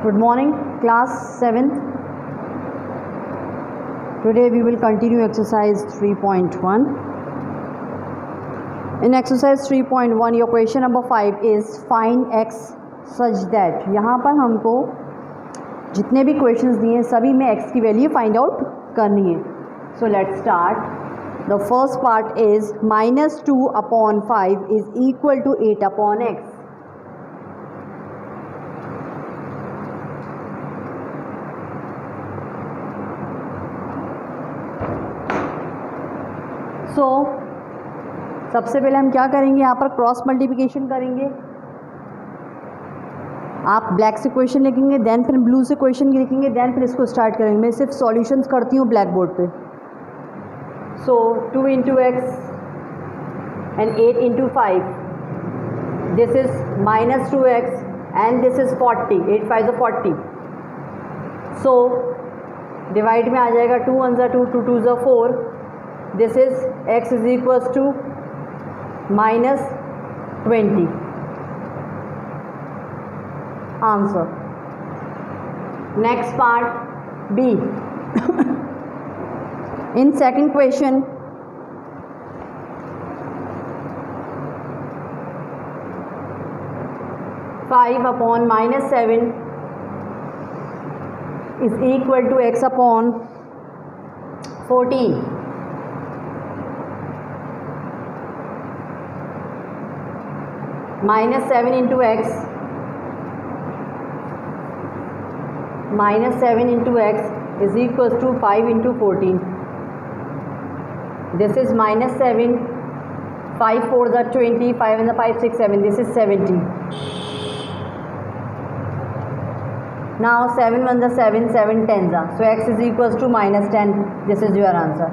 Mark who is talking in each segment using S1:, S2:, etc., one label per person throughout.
S1: Good morning, class 7th. Today we will continue exercise 3.1. In exercise 3.1, your question number 5 is find x such that. यहाँ पर हमको जितने भी questions दिए हैं सभी में x की वैल्यू फाइंड आउट करनी है. So let's start. The first part is -2/5 is equal to 8/x. सो सबसे पहले हम क्या करेंगे, यहाँ पर क्रॉस मल्टीप्लिकेशन करेंगे. आप ब्लैक से क्वेश्चन लिखेंगे, देन फिर ब्लू से क्वेश्चन लिखेंगे, देन फिर इसको स्टार्ट करेंगे. मैं सिर्फ सॉल्यूशंस करती हूँ ब्लैक बोर्ड पे. सो 2 into x and 8 into 5, this is -2x and this is 40. 8 5 40. So divide में आ जाएगा 2 1 2 2 2 4. This is x is equals to -20. Answer. Next part B. In second question, (5/-7) is equal to x upon 14. -7 into x, -7 into x is equals to 5 into 14. This is -7, 5 4 the 20, 5 and the 5 6 7, this is 70. Now 7 1 the 7, 7 10 the, so x is equals to -10. This is your answer.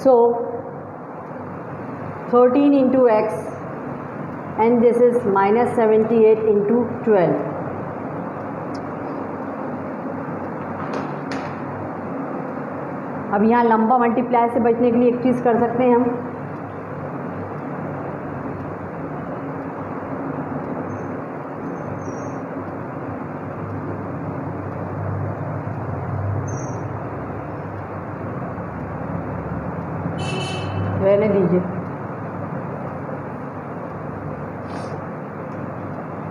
S1: So 13 into x and this is -78 into 12. अब यहाँ लंबा multiply से बचने के लिए एक चीज़ कर सकते हैं हम. रहने दीजिए.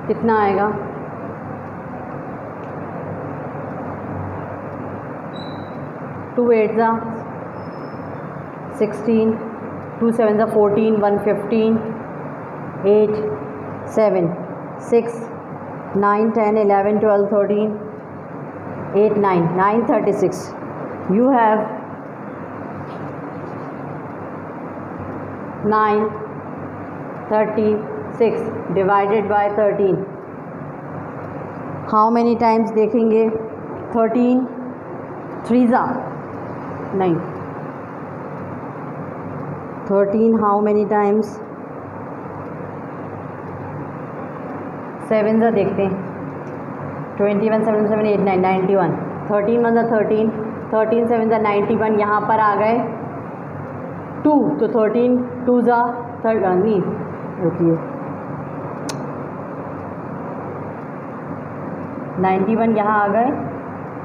S1: कितना आएगा? 2 8 16, 2 7 14, 1 15, 8 7 6 9 10 11 12 13, 8 9 9 36. You have 9 36 divided by 13. How many times देखेंगे? 13 3s नहीं. 13 how many times? 7s देखते हैं. 21 7 7 8 9 91. 13 1 13, 13 7 91. यहाँ पर आ गए 2, तो 13 2s नहीं रुकिए 91 यहाँ आ गए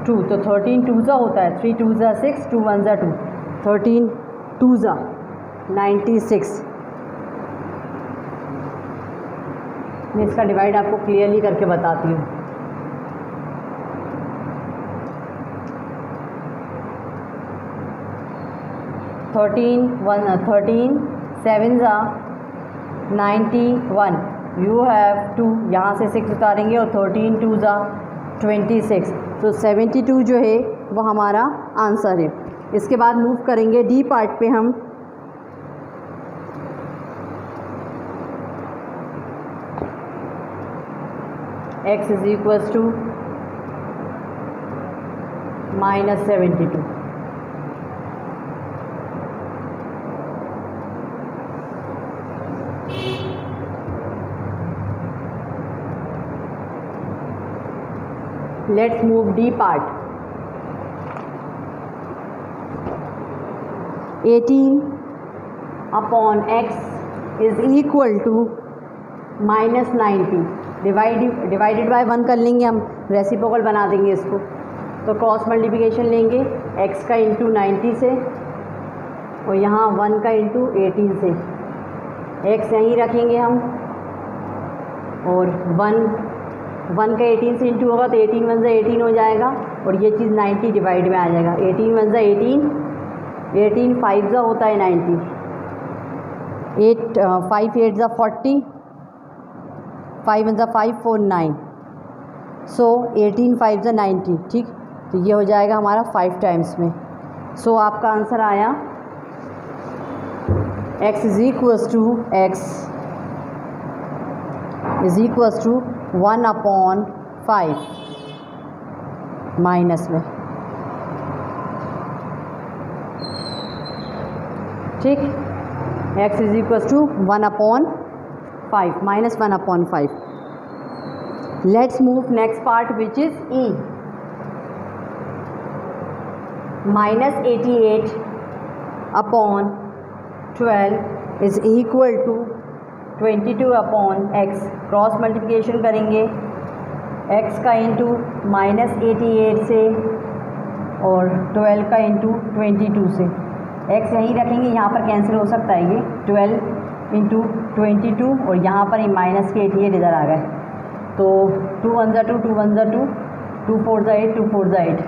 S1: 2, तो 13 2s होता है. 3 2s 6, 2 1s 2, 13 2s 96. मैं इसका डिवाइड आपको क्लियरली करके बताती हूँ. Thirteen 7s 91. यू हैव 2, यहाँ से 6 उतारेंगे और 13 2s 26. तो 72 जो है वो हमारा आंसर है. इसके बाद मूव करेंगे डी पार्ट पे हम. x is equals to -72. Let's move D part. 18 upon x is equal to -90. Divided by 1 कर लेंगे हम, रेसिप्रोकल बना देंगे इसको. तो क्रॉस मल्टीप्लिकेशन लेंगे x का इंटू 90 से और यहाँ 1 का इंटू 18 से. x यहीं रखेंगे हम और 1 का 18 से इंटू होगा तो 18 1 से 18 हो जाएगा और ये चीज़ 90 डिवाइड में आ जाएगा. 18 1 से 18 5 जा होता है 90. 5 8 जा 40, 5 1 जा 5 4 9. सो 18 5 जा 90. ठीक, तो ये हो जाएगा हमारा 5 टाइम्स में. सो आपका आंसर आया x is equals to 1 upon 5 minus में. ठीक, x is equals to 1 upon 5 minus 1 upon 5. Let's move next part which is e. -88 upon 12 is equal to 22 upon x. Cross multiplication करेंगे x का into -88 से और 12 का into 22 से. x यहीं रखेंगे, यहाँ पर कैंसिल हो सकता है ये. 12 इंटू 22 और यहाँ पर माइनस के 88 इधर आ गए. तो 2 1 जा 2, 2 1 जा 2, 2 4 जा 8, 2 4 जा 8,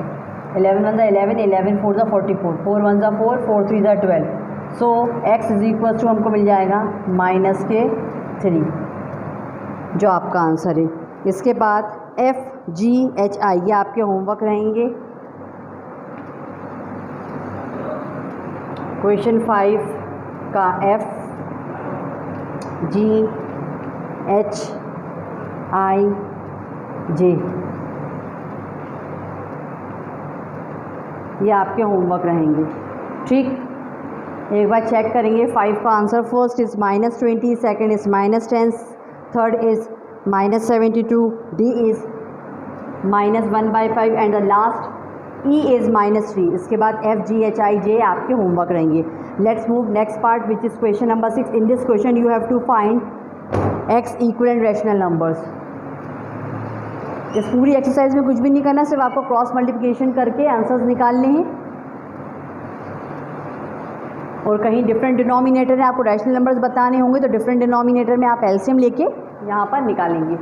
S1: 11 1 जा 11, 11 4 जा 44, 4 1 जा 4, 4 3 जा 12. सो x इज इक्वल टू हमको मिल जाएगा -3, जो आपका आंसर है. इसके बाद f g h i ये आपके होमवर्क रहेंगे. क्वेश्चन 5 का f g h i j ये आपके होमवर्क रहेंगे. ठीक, एक बार चेक करेंगे. 5 का answer first is -20, second is -10, third is -72, D is -1/5 and the last E is -3. इसके बाद एफ जी एच आई जे आपके होमवर्क रहेंगे. Let's move next part which is question number 6. In this question you have to find x equivalent rational numbers. इस पूरी exercise में कुछ भी नहीं करना, सिर्फ आपको क्रॉस मल्टीप्लिकेशन करके आंसर्स निकालने हैं. और कहीं डिफरेंट डिनोमिनेटर है, आपको रैशनल नंबर्स बताने होंगे तो डिफरेंट डिनोमिनेटर में आप एलसीएम लेके यहाँ पर निकालेंगे.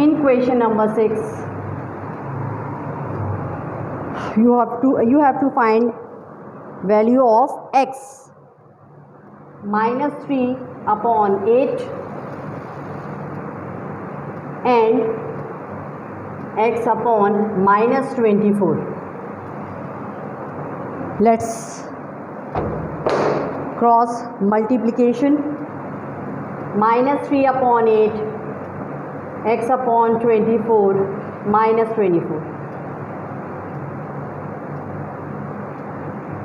S1: In question number 6, you have to find value of x. -3 upon 8 and x upon -24. Let's cross multiplication. -3 upon 8 x upon 24 -24.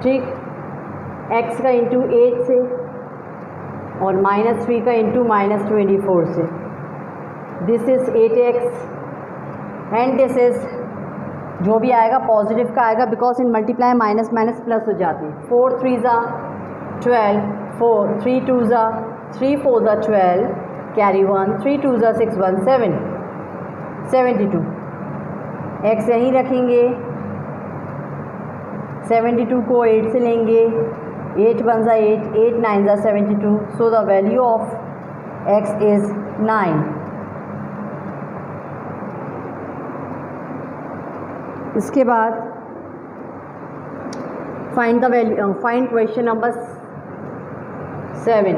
S1: ठीक, x का इंटू 8 से और -3 का इंटू -24 से. This is 8x and this is जो भी आएगा पॉजिटिव का आएगा, because in multiply minus minus plus हो जाती है. 4 3 ज़ा 12, 4 3 2 ज़ा 3 4 ज़ा 12, कैरी 1, 3 2 ज़ा 6 1 7, 72. x यहीं रखेंगे, 72 को 8 से लेंगे, 8 1 ज़ा 8, 8 9 ज़ा 72, so the value of x is 9। इसके बाद find the value, find question number 7।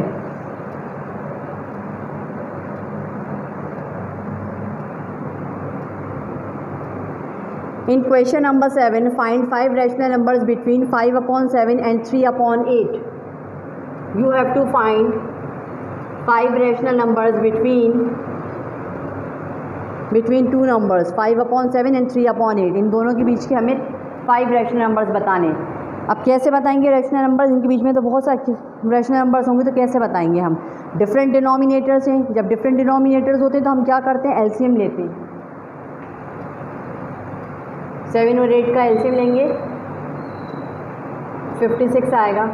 S1: In question number 7, find 5 rational numbers between 5/7 and 3/8. You have to find 5 rational numbers between two numbers 5/7 and 3/8. इन दोनों के बीच के हमें 5 रैशनल नंबर्स बताने। अब कैसे बताएंगे रैशनल नंबर्स? इनके बीच में तो बहुत सारे रैशनल नंबर्स होंगे, तो कैसे बताएंगे हम? डिफरेंट डिनोमिनेटर्स हैं। जब डिफरेंट डिनोमिनेटर्स होते हैं तो हम क्या करते हैं? एलसीएम लेते हैं। 7 और 8 का एलसीएम लेंगे, 56 आएगा।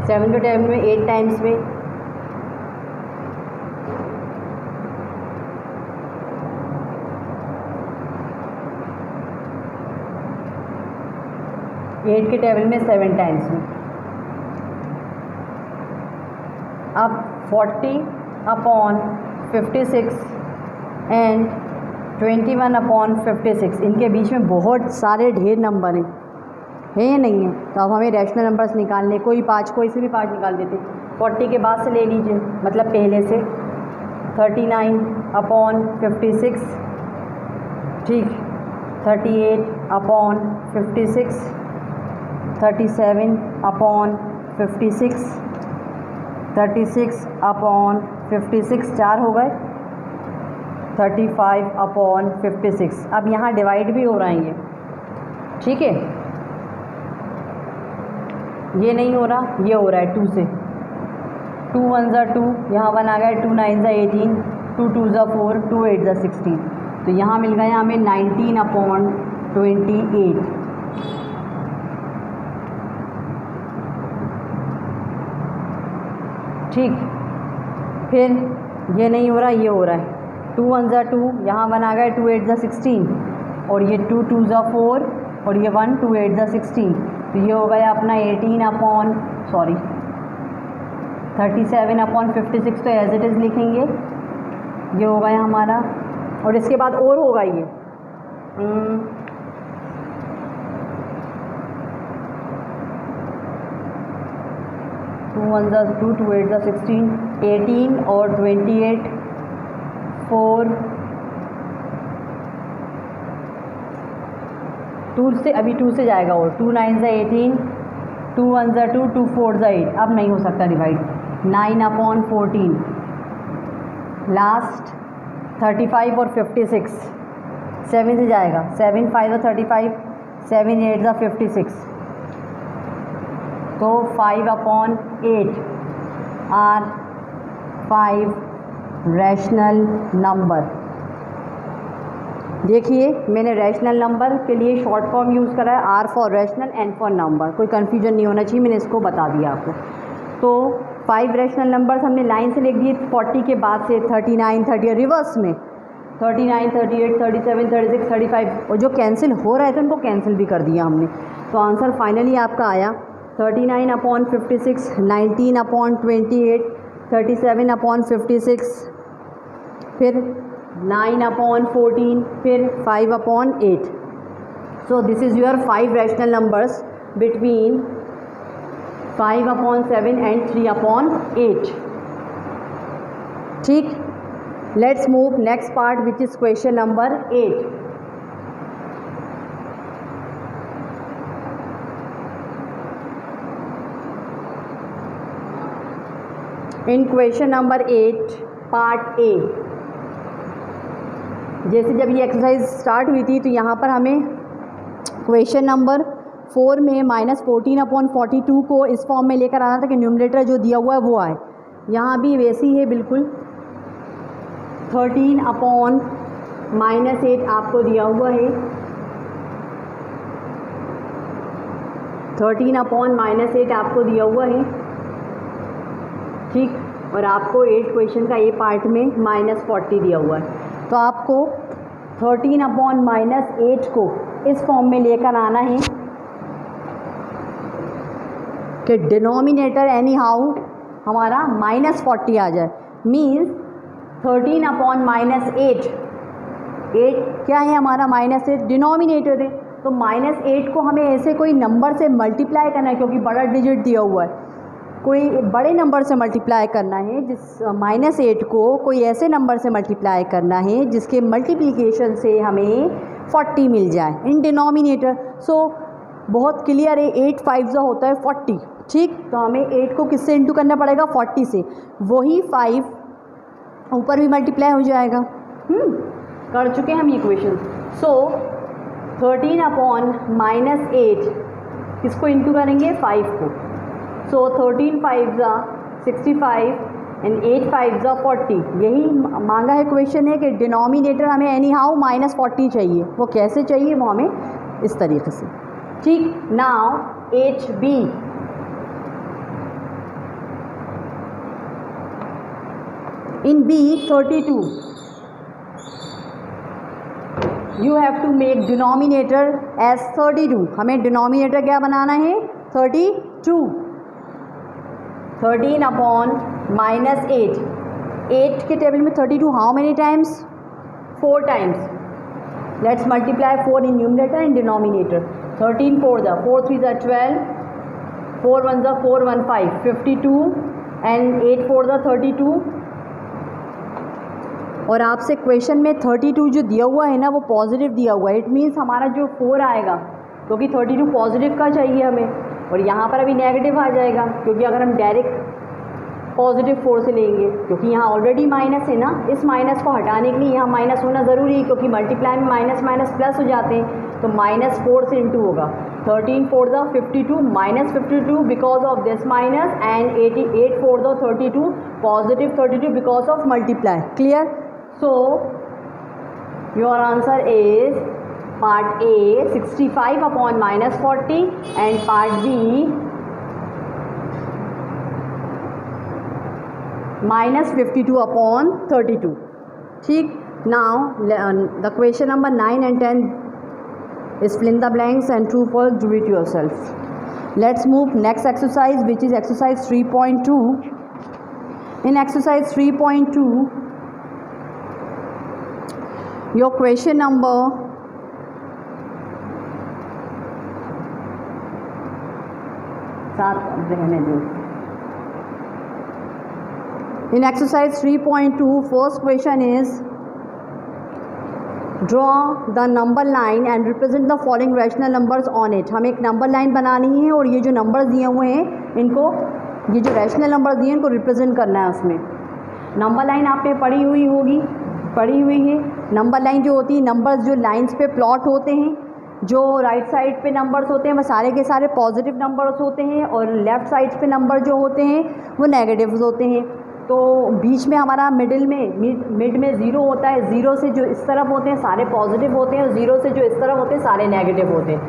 S1: सेवन को टाइम में 8 टाइम्स में 8 के टेबल में 7 टाइम्स में। अब 40/56 एंड 21/56, इनके बीच में बहुत सारे ढेर नंबर हैं, है या नहीं है? तो अब हमें रैशनल नंबर्स निकालने, कोई से भी 5 निकाल देते। 40 के बाद से ले लीजिए, मतलब पहले से 39/56, ठीक, 38/56, 37/56, 36/56, 4 हो गए, 35/56। अब यहाँ डिवाइड भी हो रहा है ये, ठीक है, ये नहीं हो रहा, ये हो रहा है 2 से। 2 1 ज़ा 2, यहाँ 1 आ गया, 2 9 ज़ा 18, 2 2 ज़ा 4, 2 8 ज़ा 16। तो यहाँ मिल गया हमें 19/28। ठीक, फिर ये नहीं हो रहा, ये हो रहा है। 2 1 ज़ा 2, यहाँ 1 आ गया, 2 8 ज़ा 16, और ये 2 2 ज़ा 4, और ये 1 2 8 ज़ा 16। तो ये हो गया अपना 37/56, तो एज इट इज़ लिखेंगे, ये हो गया हमारा। और इसके बाद और होगा ये 2 1 ज़ा 2, 2 8 ज़ा 16, 18 और 28, 4, 2 से, अभी 2 से जाएगा, और 2 9 ज़ा 18, 2 1 ज़ा 2, 2 4 ज़ा 8। अब नहीं हो सकता डिवाइड। 9/14, लास्ट 35 और 56, 7 से जाएगा, 7 5 ज़ा 35, 7 8 ज़ा 56। तो 5/8 आर 5 रैशनल नंबर। देखिए, मैंने रैशनल नंबर के लिए शॉर्ट फॉर्म यूज़ करा है, R for rational, N for number. कोई कन्फ्यूजन नहीं होना चाहिए, मैंने इसको बता दिया आपको। तो 5 रैशनल नंबर्स हमने लाइन से लिख दिए, 40 के बाद से 39 30, रिवर्स में 39 38 37 36 35, और जो कैंसिल हो रहे थे उनको कैंसिल भी कर दिया हमने। तो आंसर फाइनली आपका आया 39/56, 19/28, 37/56, फिर 9/14, फिर 5/8। So this is your 5 rational numbers between 5/7 and 3/8। ठीक, let's move next part which is question number 8। In question number 8 part A, जैसे जब ये एक्सरसाइज स्टार्ट हुई थी तो यहाँ पर हमें क्वेश्चन नंबर 4 में -14/42 को इस फॉर्म में लेकर आना था कि न्यूमरेटर जो दिया हुआ है वो आए। यहाँ भी वैसी ही है बिल्कुल, 13/-8 आपको दिया हुआ है, 13/-8 आपको दिया हुआ है, ठीक। और आपको 8 क्वेश्चन का ए पार्ट में -40 दिया हुआ है। तो आपको 13/-8 को इस फॉर्म में लेकर आना है कि डिनोमिनेटर एनी हाउ हमारा -40 आ जाए। मीन्स 13/-8, 8 क्या है हमारा -8 डिनोमिनेटर है, तो -8 को हमें ऐसे कोई नंबर से मल्टीप्लाई करना है, क्योंकि बड़ा डिजिट दिया हुआ है, कोई बड़े नंबर से मल्टीप्लाई करना है। जिस -8 को कोई ऐसे नंबर से मल्टीप्लाई करना है जिसके मल्टीप्लिकेशन से हमें 40 मिल जाए इन डिनोमिनेटर। सो बहुत क्लियर है, 8 5 होता है 40, ठीक। तो हमें 8 को किससे इंटू करना पड़ेगा, 40 से, वही 5 ऊपर भी मल्टीप्लाई हो जाएगा। कर चुके हैं हम ये इक्वेशन। सो 13/-8 किसको इंटू करेंगे, 5 को। सो 13 5 65 एंड 8 5 40। यही मांगा है क्वेश्चन है कि डिनोमिनेटर हमें एनी हाउ -40 चाहिए। वो कैसे चाहिए, वो हमें इस तरीके से, ठीक। Now HB, in B 32 you have to make denominator as 32। हमें डिनोमिनेटर क्या बनाना है, 32। 13/-8, 8 के टेबल में 32 how many times, 4 times. Let's multiply 4 in numerator and denominator. 13 4 3 12, 4 1 4 1 5 52 and 8 4 32। और आपसे क्वेश्चन में 32 जो दिया हुआ है ना, वो पॉजिटिव दिया हुआ है। इट मीन्स हमारा जो 4 आएगा, क्योंकि 32 पॉजिटिव का चाहिए हमें, और यहाँ पर अभी नेगेटिव आ जाएगा, क्योंकि अगर हम डायरेक्ट पॉजिटिव 4 से लेंगे, क्योंकि यहाँ ऑलरेडी माइनस है ना, इस माइनस को हटाने के लिए यहाँ माइनस होना ज़रूरी है, क्योंकि मल्टीप्लाई में माइनस माइनस प्लस हो जाते हैं। तो -4 से इंटू होगा। 13 4 52 -52 because of this minus, and 88 4 32 positive 32 because of multiply. Clear? So your answer is part A 65/-40 and part B -52/32, ठीक। Now the question number 9 and 10 is fill in the blanks and true false, do it yourself. Let's move next exercise, which is exercise 3.2. In exercise 3.2 your question number in exercise 3.2 first question is draw the number line and represent the following rational numbers on it। हमें एक number line बनानी है और ये जो numbers दिए हुए हैं इनको, ये जो रैशनल नंबर दिए हैं इनको रिप्रेजेंट करना है। उसमें नंबर लाइन आपने पढ़ी हुई होगी, पढ़ी हुई है। नंबर लाइन जो होती है, नंबर्स जो लाइंस पे प्लॉट होते हैं, जो राइट साइड पे नंबर्स होते हैं वो सारे के सारे पॉजिटिव नंबर्स होते हैं, और लेफ़्ट साइड पे नंबर जो होते हैं वो नेगेटिव्स होते हैं। तो बीच में हमारा मिड में 0 होता है। 0 से जो इस तरफ होते हैं सारे पॉजिटिव होते हैं, और 0 से जो इस तरफ होते हैं सारे नेगेटिव होते हैं।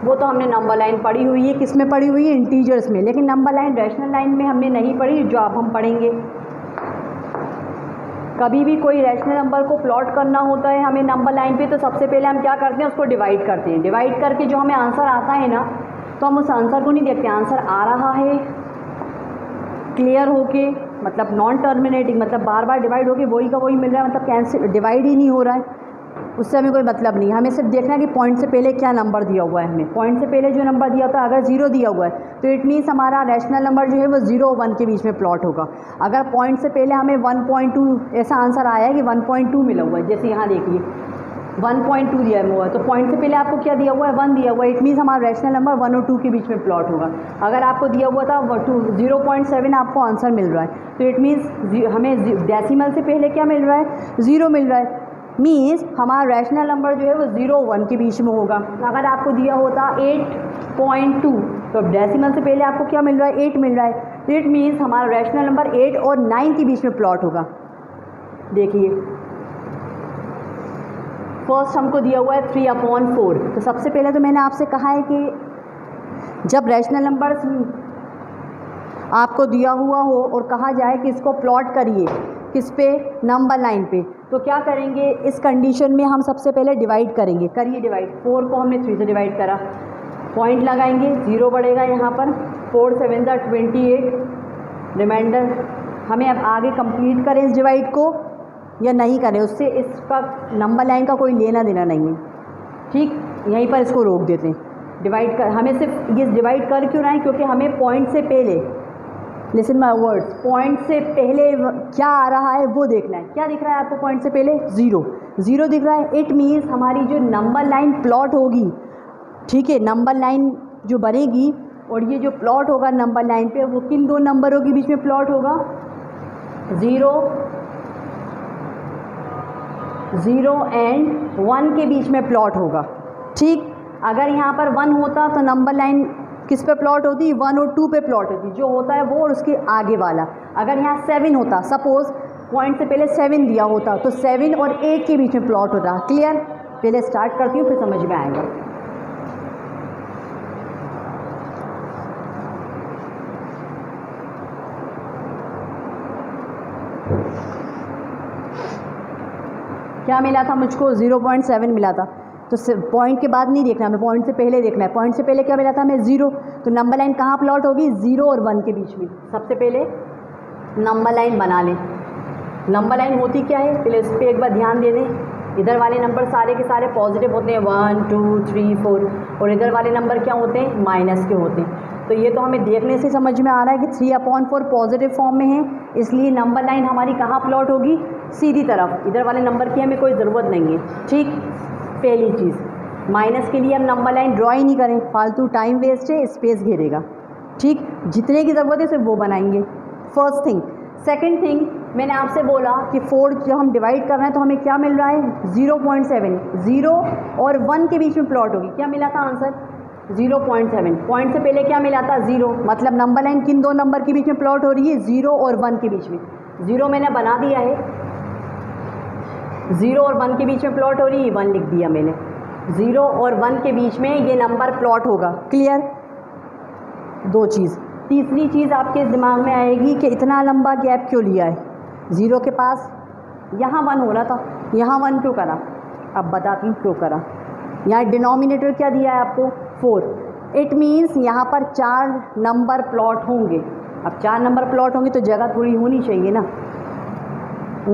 S1: वो तो हमने नंबर लाइन पढ़ी हुई है। किस में पढ़ी हुई है? इंटीजर्स में। लेकिन नंबर लाइन रैशनल लाइन में हमने नहीं पढ़ी, जो अब हम पढ़ेंगे। कभी भी कोई रैशनल नंबर को प्लॉट करना होता है हमें नंबर लाइन पे, तो सबसे पहले हम क्या करते हैं, उसको डिवाइड करते हैं। डिवाइड करके जो हमें आंसर आता है ना, तो हम उस आंसर को नहीं देखते, आंसर आ रहा है क्लियर होके, मतलब नॉन टर्मिनेटिंग, मतलब बार बार डिवाइड होके वही का वही मिल रहा है, मतलब कैंसिल, डिवाइड ही नहीं हो रहा है, उससे हमें कोई मतलब नहीं। हमें सिर्फ देखना है कि पॉइंट से पहले क्या नंबर दिया हुआ है। हमें पॉइंट से पहले जो नंबर दिया होता है, अगर 0 दिया हुआ है तो इट मीन्स हमारा रैशनल नंबर जो है वो 0 और 1 के बीच में प्लॉट होगा। अगर पॉइंट से पहले हमें 1.2 ऐसा आंसर आया है कि 1.2 मिला हुआ है, जैसे यहाँ देखिए 1.2 दिया हुआ है, तो पॉइंट से पहले आपको क्या दिया हुआ है, 1 दिया हुआ है। इट मीन्स हमारा रैशनल नंबर 1 और 2 के बीच में प्लॉट होगा। अगर आपको दिया हुआ था 0.7 आपको आंसर मिल रहा है, तो इट मीन्स हमें डेसिमल से पहले क्या मिल रहा है, 0 मिल रहा है। मीन्स हमारा रैशनल नंबर जो है वो 0 और 1 के बीच में होगा। अगर आपको दिया होता 8.2, तो डेसिमल से पहले आपको क्या मिल रहा है, 8 मिल रहा है, तो इट मीन्स हमारा रैशनल नंबर 8 और 9 के बीच में प्लॉट होगा। देखिए फर्स्ट हमको दिया हुआ है 3/4। तो सबसे पहले तो मैंने आपसे कहा है कि जब रैशनल नंबर आपको दिया हुआ हो और कहा जाए कि इसको प्लॉट करिए किस पे, नंबर लाइन पे, तो क्या करेंगे इस कंडीशन में हम सबसे पहले डिवाइड करेंगे। करिए डिवाइड, 4 को हमने 3 से डिवाइड करा, पॉइंट लगाएंगे, 0 बढ़ेगा यहाँ पर, 4 7 28, रिमाइंडर। हमें अब आगे कंप्लीट करें इस डिवाइड को या नहीं करें, उससे इसका नंबर लाइन का कोई लेना देना नहीं है, ठीक। यहीं पर इसको रोक देते हैं। डिवाइड कर, हमें सिर्फ ये डिवाइड कर क्यों रहा है, क्योंकि हमें पॉइंट से पहले, लिसन माय वर्ड्स, पॉइंट से पहले क्या आ रहा है वो देखना है। क्या दिख रहा है आपको पॉइंट से पहले? 0 0 दिख रहा है। इट मीन्स हमारी जो नंबर लाइन प्लॉट होगी, ठीक है, नंबर लाइन जो बनेगी और ये जो प्लॉट होगा नंबर लाइन पे, वो किन दो नंबरों के बीच में प्लॉट होगा? 0 एंड 1 के बीच में प्लॉट होगा, ठीक। अगर यहाँ पर 1 होता तो नंबर लाइन किस पे प्लॉट होती? 1 और 2 पे प्लॉट होती, जो होता है वो और उसके आगे वाला। अगर यहाँ 7 होता, सपोज पॉइंट से पहले 7 दिया होता, तो 7 और 8 के बीच में प्लॉट होता। क्लियर? पहले स्टार्ट करती हूँ फिर समझ में आएगा। क्या मिला था मुझको? 0.7 मिला था। तो पॉइंट के बाद नहीं देखना, हमें पॉइंट से पहले देखना है। पॉइंट से पहले क्या मिला था हमें? 0। तो नंबर लाइन कहाँ प्लॉट होगी? 0 और 1 के बीच में। सबसे पहले नंबर लाइन बना लें। नंबर लाइन होती क्या है, पहले इस पर एक बार ध्यान दे दें। इधर वाले नंबर सारे के सारे पॉजिटिव होते हैं, 1 2 3 4, और इधर वाले नंबर क्या होते हैं? माइनस के होते हैं। तो ये तो हमें देखने से समझ में आ रहा है कि 3/4 पॉजिटिव फॉर्म में है, इसलिए नंबर लाइन हमारी कहाँ प्लॉट होगी? सीधी तरफ। इधर वाले नंबर की हमें कोई ज़रूरत नहीं है, ठीक। पहली चीज़, माइनस के लिए हम नंबर लाइन ड्रॉ ही नहीं करें, फालतू टाइम वेस्ट है, स्पेस घेरेगा, ठीक। जितने की ज़रूरत है सिर्फ वो बनाएंगे, फर्स्ट थिंग। सेकंड थिंग, मैंने आपसे बोला कि 4 जब हम डिवाइड कर रहे हैं तो हमें क्या मिल रहा है? 0.7। 0 और 1 के बीच में प्लॉट होगी। क्या मिला था आंसर? 0.7। पॉइंट से पहले क्या मिला था? 0। मतलब नंबर लाइन किन दो नंबर के बीच में प्लॉट हो रही है? 0 और 1 के बीच में। 0 मैंने बना दिया है, 0 और 1 के बीच में प्लॉट हो रही है, 1 लिख दिया मैंने। 0 और 1 के बीच में ये नंबर प्लॉट होगा। क्लियर? दो चीज़। तीसरी चीज़ आपके दिमाग में आएगी कि इतना लंबा गैप क्यों लिया है? 0 के पास यहाँ 1 हो रहा था, यहाँ 1 क्यों करा? अब बताती हूँ क्यों करा। यहाँ डिनोमिनेटर क्या दिया है आपको? 4। इट मीन्स यहाँ पर 4 नंबर प्लॉट होंगे। अब 4 नंबर प्लॉट होंगे तो जगह थोड़ी होनी चाहिए ना।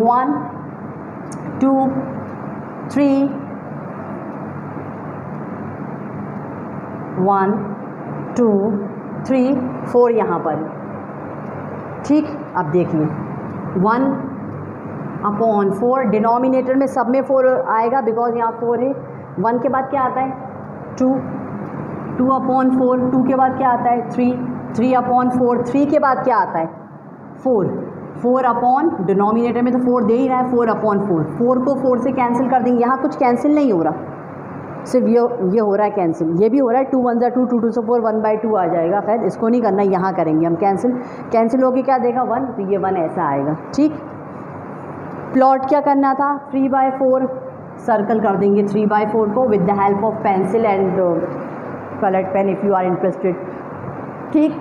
S1: 1 2 3 1 2 3 4 यहाँ पर, ठीक। अब देखिए 1/4, डिनोमिनेटर में सब में 4 आएगा बिकॉज यहाँ 4 है। 1 के बाद क्या आता है? 2 2/4, 2 के बाद क्या आता है? 3 3/4, 3 के बाद क्या आता है? 4 4 डिनोमिनेटर में तो 4 दे ही रहा है, 4/4। 4 को 4 से कैंसिल कर देंगे। यहाँ कुछ कैंसिल नहीं हो रहा, सिर्फ ये हो रहा है कैंसिल। ये भी हो रहा है, 2 1 2 2 2 से 4 1/2 आ जाएगा। खैर इसको नहीं करना, यहाँ करेंगे हम कैंसिल होके क्या देगा? 1, तो ये 1 ऐसा आएगा, ठीक। प्लॉट क्या करना था? 3/4 सर्कल कर देंगे 3/4 को with the help of pencil and coloured pen if you are interested, ठीक।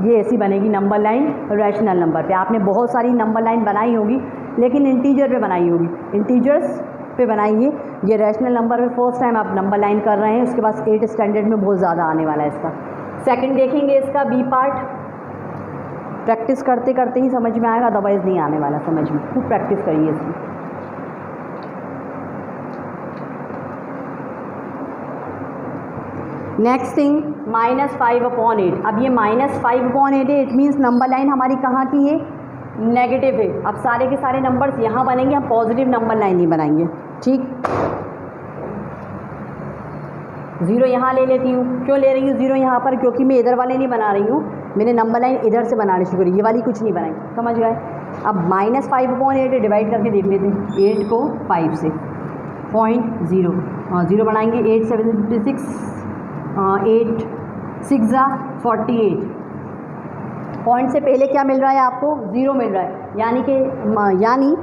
S1: ये ऐसी बनेगी नंबर लाइन रैशनल नंबर पे। आपने बहुत सारी नंबर लाइन बनाई होगी लेकिन इंटीजर पे बनाई होगी, इंटीजर्स पे बनाइए। ये रैशनल नंबर में फर्स्ट टाइम आप नंबर लाइन कर रहे हैं, उसके बाद 8th स्टैंडर्ड में बहुत ज़्यादा आने वाला है इसका। सेकंड देखेंगे इसका बी पार्ट, प्रैक्टिस करते करते ही समझ में आएगा, अदरवाइज़ नहीं आने वाला समझ में। खूब प्रैक्टिस करिए इसकी। Next thing, -5/8। अब ये -5/8 है, इट मीन्स नंबर लाइन हमारी कहाँ की है? नेगेटिव है। अब सारे के सारे नंबर्स यहाँ बनेंगे, हम पॉजिटिव नंबर लाइन नहीं बनाएंगे, ठीक। 0 यहाँ ले लेती हूँ। क्यों ले रही हूँ 0 यहाँ पर? क्योंकि मैं इधर वाले नहीं बना रही हूँ, मैंने नंबर लाइन इधर से बनानी शुरू करी, ये वाली कुछ नहीं बनाई। समझ गए? अब -5/8 डिवाइड करके देख लेते हैं। 8 को 5 से 0.0 0 बनाएंगे। 8 7 56, 8 6 48। पॉइंट से पहले क्या मिल रहा है आपको? 0 मिल रहा है, यानी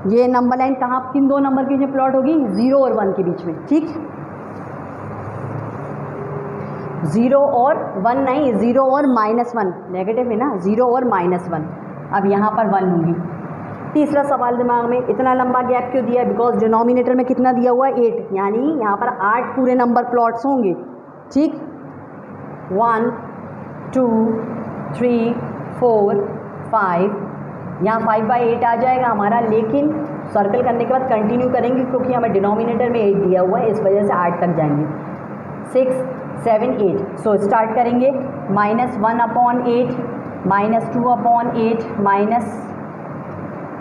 S1: ये नंबर लाइन कहाँ, किन दो नंबर के बीच में प्लॉट होगी? 0 और 1 के बीच में, ठीक। 0 और 1 नहीं, 0 और -1, नेगेटिव है ना, 0 और -1। अब यहाँ पर 1 होगी। तीसरा सवाल दिमाग में, इतना लंबा गैप क्यों दिया है? बिकॉज डिनोमिनेटर में कितना दिया हुआ है? 8, यानी यहाँ पर 8 पूरे नंबर प्लॉट्स होंगे। ठीक, 1 2 3 4 5, यहाँ 5/8 आ जाएगा हमारा, लेकिन सर्कल करने के बाद कंटिन्यू करेंगे क्योंकि हमें डिनोमिनेटर में 8 दिया हुआ है, इस वजह से 8 तक जाएंगे। 6 7 8, सो स्टार्ट करेंगे। -1/8, -2/8,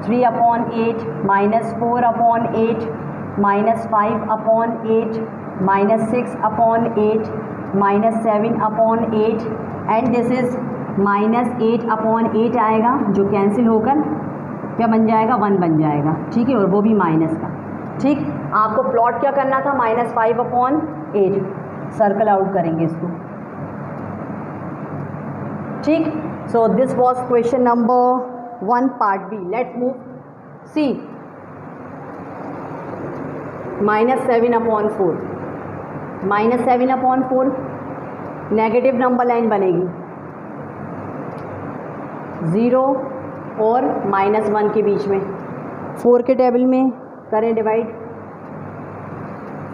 S1: -3/8, -4/8, -5/8, -6/8, -7/8, एंड दिस इज -8/8 आएगा, जो कैंसिल होकर क्या बन जाएगा? 1 बन जाएगा। ठीक है, और वो भी माइनस का। ठीक, आपको प्लॉट क्या करना था? -5/8, सर्कल आउट करेंगे इसको। ठीक, so this was question number 1 part B. Let's move C. -7/4, -7/4 negative number line बनेगी, 0 और -1 के बीच में। 4 के टेबल में करें डिवाइड,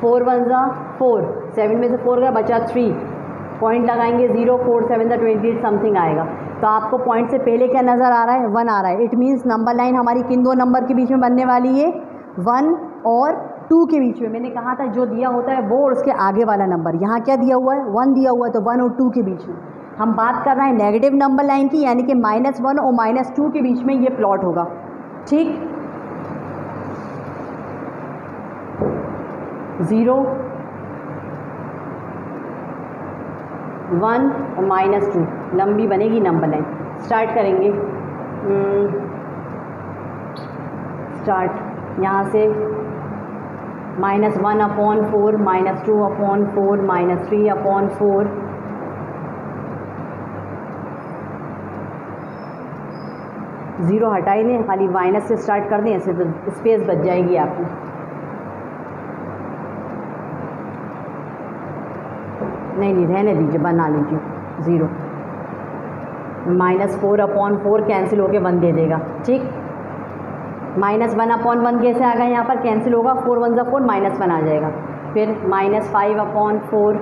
S1: 4 1 ज़ा 4, 7 में से 4 गया, बचा 3, पॉइंट लगाएंगे 0 4 7 ज़ा 28 समथिंग आएगा। तो आपको पॉइंट से पहले क्या नज़र आ रहा है? 1 आ रहा है। इट मीन्स नंबर लाइन हमारी किन दो नंबर के बीच में बनने वाली है? 1 और 2 के बीच में। मैंने कहा था जो दिया होता है वो और उसके आगे वाला नंबर। यहाँ क्या दिया हुआ है? 1 दिया हुआ है, तो 1 और 2 के बीच में। हम बात कर रहे हैं नेगेटिव नंबर लाइन की, यानी कि -1 और -2 के बीच में ये प्लॉट होगा। ठीक, 0 1 और -2 लंबी बनेगी नंबर लाइन। स्टार्ट करेंगे, स्टार्ट यहाँ से -1/4, -2/4, -3/4, 0 हटाई दें, खाली माइनस से स्टार्ट कर दें, ऐसे तो स्पेस बच जाएगी आपकी। नहीं रहने दीजिए, बना लीजिए 0। -4/4 कैंसिल होके 1 दे देगा। ठीक, -1/1 कैसे आ गया? यहाँ पर कैंसिल होगा, 4 1 ज़ा 4, -1 आ जाएगा। फिर -5/4,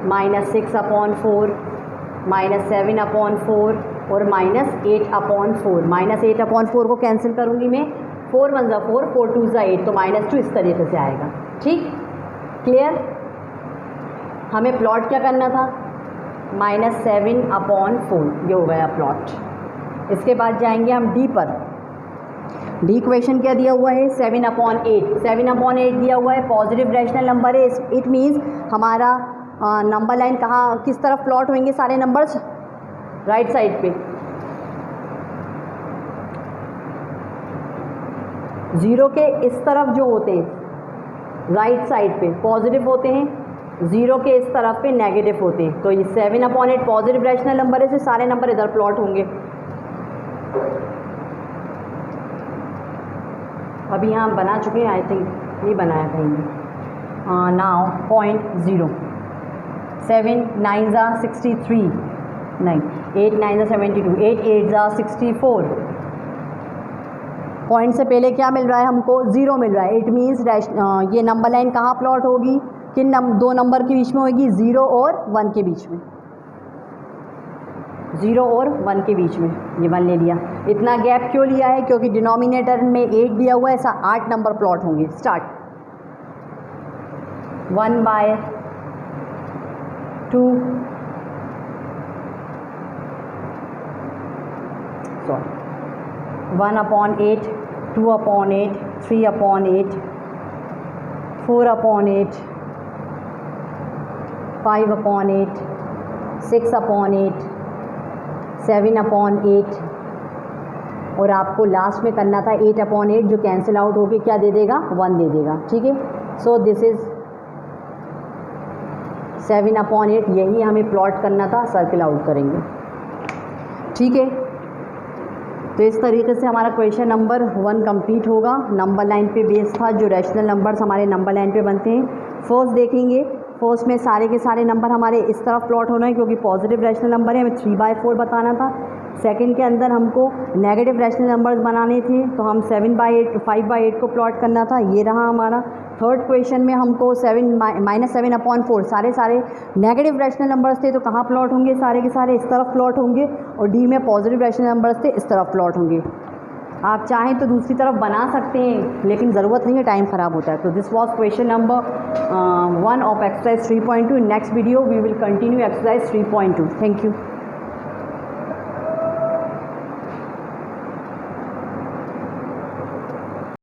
S1: -6/4, -7/4 और -8/4। -8/4 को कैंसिल करूँगी मैं, 4 1 ज़ा 4, 4 2 ज़ा 8, तो -2 इस तरीके से आएगा। ठीक, क्लियर? हमें प्लॉट क्या करना था? -7/4, ये हो गया प्लॉट। इसके बाद जाएंगे हम डी पर। डी क्वेश्चन क्या दिया हुआ है? 7/8। 7/8 दिया हुआ है, पॉजिटिव रैशनल नंबर है। इट मीन्स हमारा नंबर लाइन कहाँ, किस तरफ प्लॉट होंगे सारे नंबर्स? राइट साइड पे। 0 के इस तरफ जो होते हैं राइट साइड पे पॉजिटिव होते हैं, 0 के इस तरफ पे नेगेटिव होते हैं। तो ये 7/8 पॉजिटिव रैशनल नंबर है, से सारे नंबर इधर प्लॉट होंगे। अभी यहाँ बना चुके हैं, आई थिंक नहीं बनाया कहीं भी। नाउ पॉइंट 0, 7 9 ज़ा 63, नहीं 8 9 ज़ा 72, 8 8 ज़ा 64। पॉइंट से पहले क्या मिल रहा है हमको? 0 मिल रहा है। इट मीन्स ये नंबर लाइन कहाँ प्लॉट होगी? किन दो नंबर के बीच में होगी? 0 और 1 के बीच में। 0 और 1 के बीच में, ये 1 ले लिया। इतना गैप क्यों लिया है? क्योंकि डिनोमिनेटर में 8 दिया हुआ है, ऐसा 8 नंबर प्लॉट होंगे। स्टार्ट, 1/2, सॉरी 1/8, 2/8, 3/8, 4/8, 5/8, 6/8, 7/8, और आपको लास्ट में करना था 8/8, जो कैंसिल आउट होके क्या दे देगा? 1 दे देगा। ठीक है, सो दिस इज़ 7/8। यही हमें प्लॉट करना था, सर्किल आउट करेंगे। ठीक है, तो इस तरीके से हमारा क्वेश्चन नंबर 1 कंप्लीट होगा। नंबर लाइन पे बेस था, जो रैशनल नंबर्स हमारे नंबर लाइन पे बनते हैं। फर्स्ट देखेंगे, फर्स्ट में सारे के सारे नंबर हमारे इस तरफ प्लॉट होना है क्योंकि पॉजिटिव रैशनल नंबर है, हमें 3/4 बताना था। सेकंड के अंदर हमको नेगेटिव रैशनल नंबर्स बनाने थे तो हम 7/8 5/8 को प्लॉट करना था, ये रहा हमारा। थर्ड क्वेश्चन में हमको -7/4 सारे नेगेटिव रैशनल नंबर्स थे तो कहाँ प्लॉट होंगे, सारे के सारे इस तरफ प्लॉट होंगे, और डी में पॉजिटिव रैशनल नंबर्स थे इस तरफ प्लॉट होंगे। आप चाहें तो दूसरी तरफ बना सकते हैं लेकिन ज़रूरत नहीं है, टाइम ख़राब होता है। तो this was question number 1 of exercise 3.2। Next video we will continue exercise 3.2। Thank you.